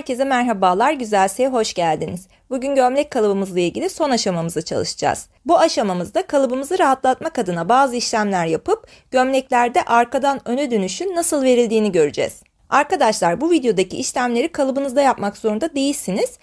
Herkese merhabalar, Güzelse'ye hoş geldiniz. Bugün gömlek kalıbımızla ilgili son aşamamızı çalışacağız. Bu aşamamızda kalıbımızı rahatlatmak adına bazı işlemler yapıp gömleklerde arkadan öne dönüşün nasıl verildiğini göreceğiz. Arkadaşlar bu videodaki işlemleri kalıbınızda yapmak zorunda değilsiniz.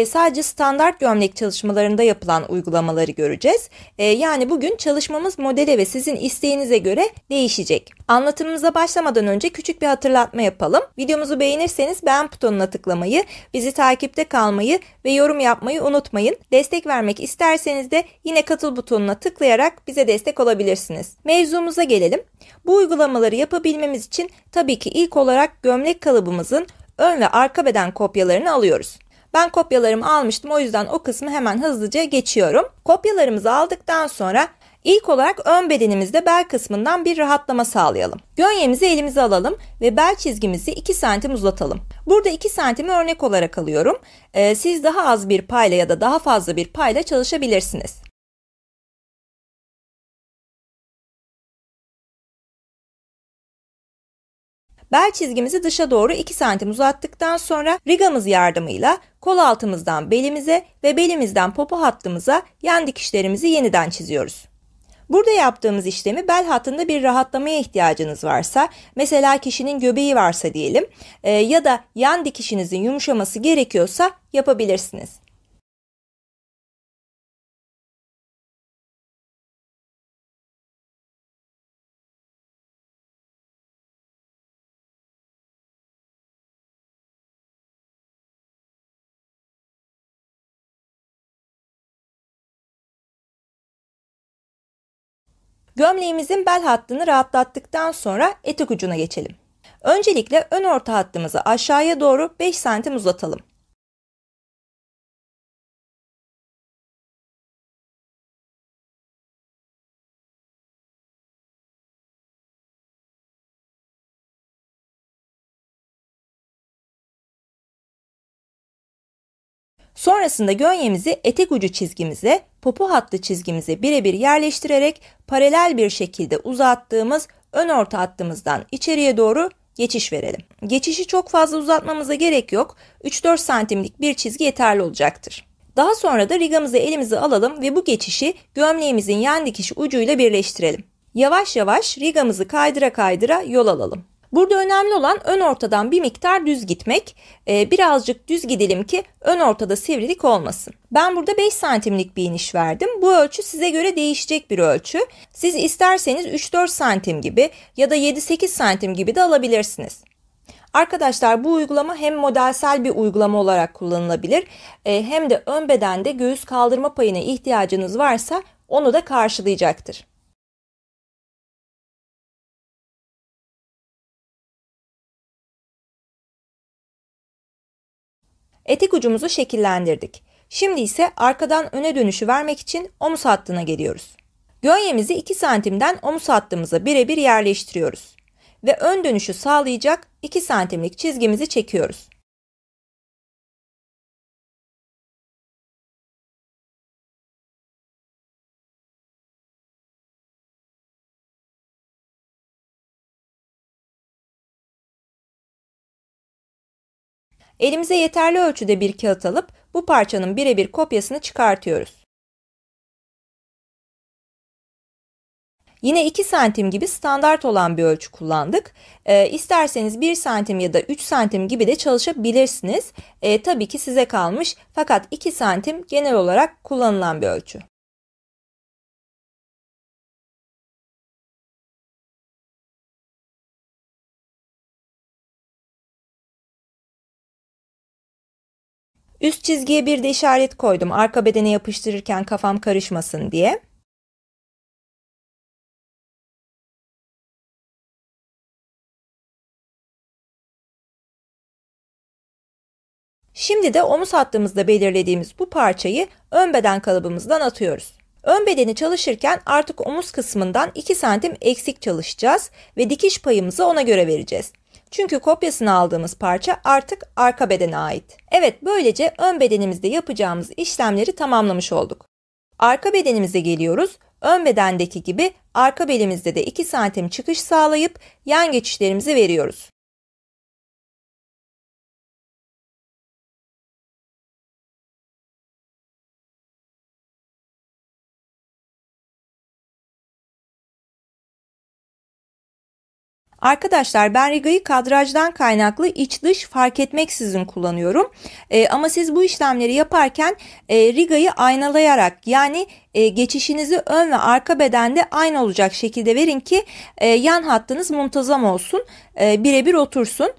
Sadece standart gömlek çalışmalarında yapılan uygulamaları göreceğiz. Yani bugün çalışmamız modele ve sizin isteğinize göre değişecek. Anlatımımıza başlamadan önce küçük bir hatırlatma yapalım. Videomuzu beğenirseniz beğen butonuna tıklamayı, bizi takipte kalmayı ve yorum yapmayı unutmayın. Destek vermek isterseniz de yine katıl butonuna tıklayarak bize destek olabilirsiniz. Mevzumuza gelelim. Bu uygulamaları yapabilmemiz için tabii ki ilk olarak gömlek kalıbımızın ön ve arka beden kopyalarını alıyoruz. Ben kopyalarımı almıştım, o yüzden o kısmı hemen hızlıca geçiyorum. Kopyalarımızı aldıktan sonra ilk olarak ön bedenimizde bel kısmından bir rahatlama sağlayalım. Gönyemizi elimize alalım ve bel çizgimizi 2 santim uzatalım. Burada 2 santimi örnek olarak alıyorum. Siz daha az bir payla ya da daha fazla bir payla çalışabilirsiniz. Bel çizgimizi dışa doğru 2 santim uzattıktan sonra rigamız yardımıyla kol altımızdan belimize ve belimizden popo hattımıza yan dikişlerimizi yeniden çiziyoruz. Burada yaptığımız işlemi bel hattında bir rahatlamaya ihtiyacınız varsa, mesela kişinin göbeği varsa diyelim ya da yan dikişinizin yumuşaması gerekiyorsa yapabilirsiniz. Gömleğimizin bel hattını rahatlattıktan sonra etek ucuna geçelim. Öncelikle ön orta hattımızı aşağıya doğru 5 santim uzatalım. Sonrasında gönyemizi etek ucu çizgimize, popo hattı çizgimize birebir yerleştirerek paralel bir şekilde uzattığımız ön orta hattımızdan içeriye doğru geçiş verelim. Geçişi çok fazla uzatmamıza gerek yok. 3-4 santimlik bir çizgi yeterli olacaktır. Daha sonra da rigamızı elimize alalım ve bu geçişi gömleğimizin yan dikiş ucuyla birleştirelim. Yavaş yavaş rigamızı kaydıra kaydıra yol alalım. Burada önemli olan ön ortadan bir miktar düz gitmek. Birazcık düz gidelim ki ön ortada sivrilik olmasın. Ben burada 5 santimlik bir iniş verdim. Bu ölçü size göre değişecek bir ölçü. Siz isterseniz 3-4 santim gibi ya da 7-8 santim gibi de alabilirsiniz. Arkadaşlar bu uygulama hem modelsel bir uygulama olarak kullanılabilir hem de ön bedende göğüs kaldırma payına ihtiyacınız varsa onu da karşılayacaktır. Etek ucumuzu şekillendirdik. Şimdi ise arkadan öne dönüşü vermek için omuz hattına geliyoruz. Gönyemizi 2 santimden omuz hattımıza birebir yerleştiriyoruz. Ve ön dönüşü sağlayacak 2 santimlik çizgimizi çekiyoruz. Elimize yeterli ölçüde bir kağıt alıp bu parçanın birebir kopyasını çıkartıyoruz. Yine 2 santim gibi standart olan bir ölçü kullandık. İsterseniz 1 santim ya da 3 santim gibi de çalışabilirsiniz. Tabii ki size kalmış, fakat 2 santim genel olarak kullanılan bir ölçü. Üst çizgiye bir de işaret koydum arka bedene yapıştırırken kafam karışmasın diye. Şimdi de omuz hattımızda belirlediğimiz bu parçayı ön beden kalıbımızdan atıyoruz. Ön bedeni çalışırken artık omuz kısmından 2 santim eksik çalışacağız ve dikiş payımızı ona göre vereceğiz. Çünkü kopyasını aldığımız parça artık arka bedene ait. Evet, böylece ön bedenimizde yapacağımız işlemleri tamamlamış olduk. Arka bedenimize geliyoruz. Ön bedendeki gibi arka belimizde de 2 santim çıkış sağlayıp yan geçişlerimizi veriyoruz. Arkadaşlar ben rigayı kadrajdan kaynaklı iç dış fark etmeksizin kullanıyorum. Ama siz bu işlemleri yaparken rigayı aynalayarak yani geçişinizi ön ve arka bedende aynı olacak şekilde verin ki yan hattınız muntazam olsun, birebir otursun.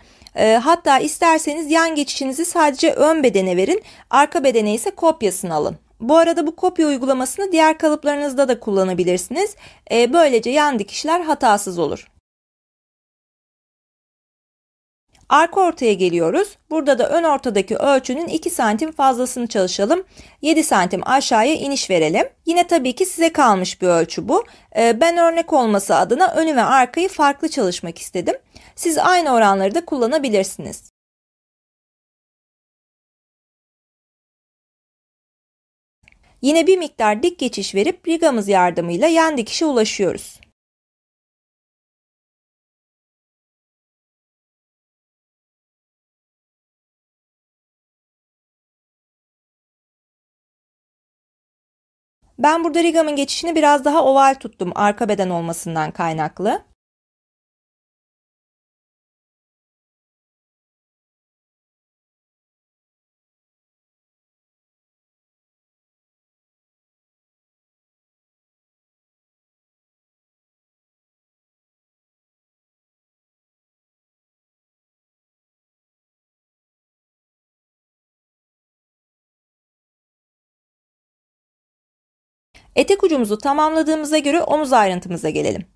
Hatta isterseniz yan geçişinizi sadece ön bedene verin, arka bedene ise kopyasını alın. Bu arada bu kopya uygulamasını diğer kalıplarınızda da kullanabilirsiniz. Böylece yan dikişler hatasız olur. Arka ortaya geliyoruz. Burada da ön ortadaki ölçünün 2 santim fazlasını çalışalım. 7 santim aşağıya iniş verelim. Yine tabii ki size kalmış bir ölçü bu. Ben örnek olması adına önü ve arkayı farklı çalışmak istedim. Siz aynı oranları da kullanabilirsiniz. Yine bir miktar dik geçiş verip rigamız yardımıyla yan dikişe ulaşıyoruz. Ben burada rigamın geçişini biraz daha oval tuttum arka beden olmasından kaynaklı. Etek ucumuzu tamamladığımıza göre omuz ayrıntımıza gelelim.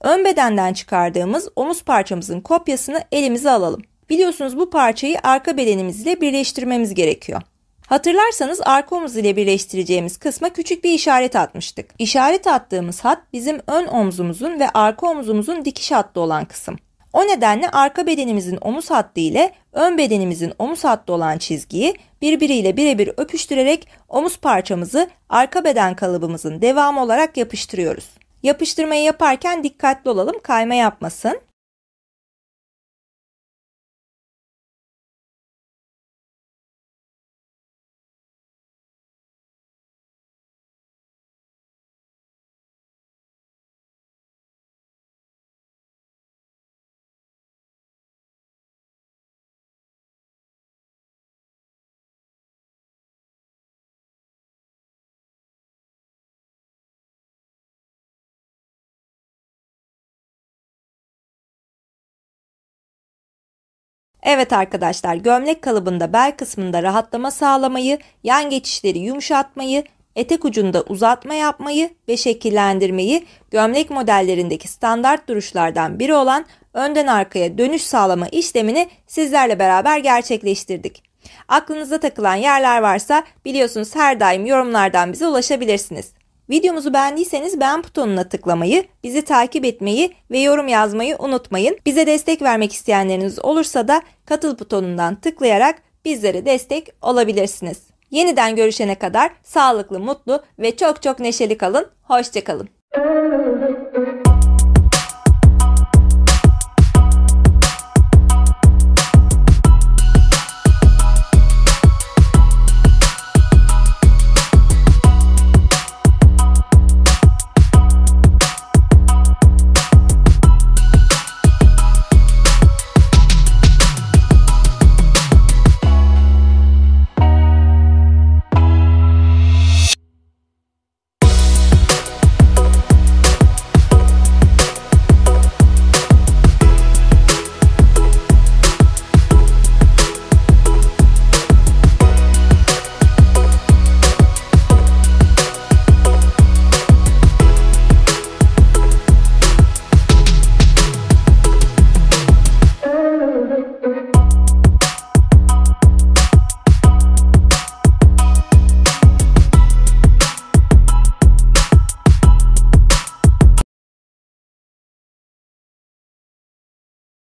Ön bedenden çıkardığımız omuz parçamızın kopyasını elimize alalım. Biliyorsunuz bu parçayı arka bedenimiz ile birleştirmemiz gerekiyor. Hatırlarsanız arka omuz ile birleştireceğimiz kısma küçük bir işaret atmıştık. İşaret attığımız hat bizim ön omzumuzun ve arka omzumuzun dikiş hattı olan kısım. O nedenle arka bedenimizin omuz hattı ile ön bedenimizin omuz hattı olan çizgiyi birbiriyle birebir öpüştürerek omuz parçamızı arka beden kalıbımızın devamı olarak yapıştırıyoruz. Yapıştırmayı yaparken dikkatli olalım, kayma yapmasın. Evet arkadaşlar, gömlek kalıbında bel kısmında rahatlama sağlamayı, yan geçişleri yumuşatmayı, etek ucunda uzatma yapmayı ve şekillendirmeyi gömlek modellerindeki standart duruşlardan biri olan önden arkaya dönüş sağlama işlemini sizlerle beraber gerçekleştirdik. Aklınıza takılan yerler varsa biliyorsunuz her daim yorumlardan bize ulaşabilirsiniz. Videomuzu beğendiyseniz beğen butonuna tıklamayı, bizi takip etmeyi ve yorum yazmayı unutmayın. Bize destek vermek isteyenleriniz olursa da katıl butonundan tıklayarak bizlere destek olabilirsiniz. Yeniden görüşene kadar sağlıklı, mutlu ve çok neşeli kalın. Hoşça kalın.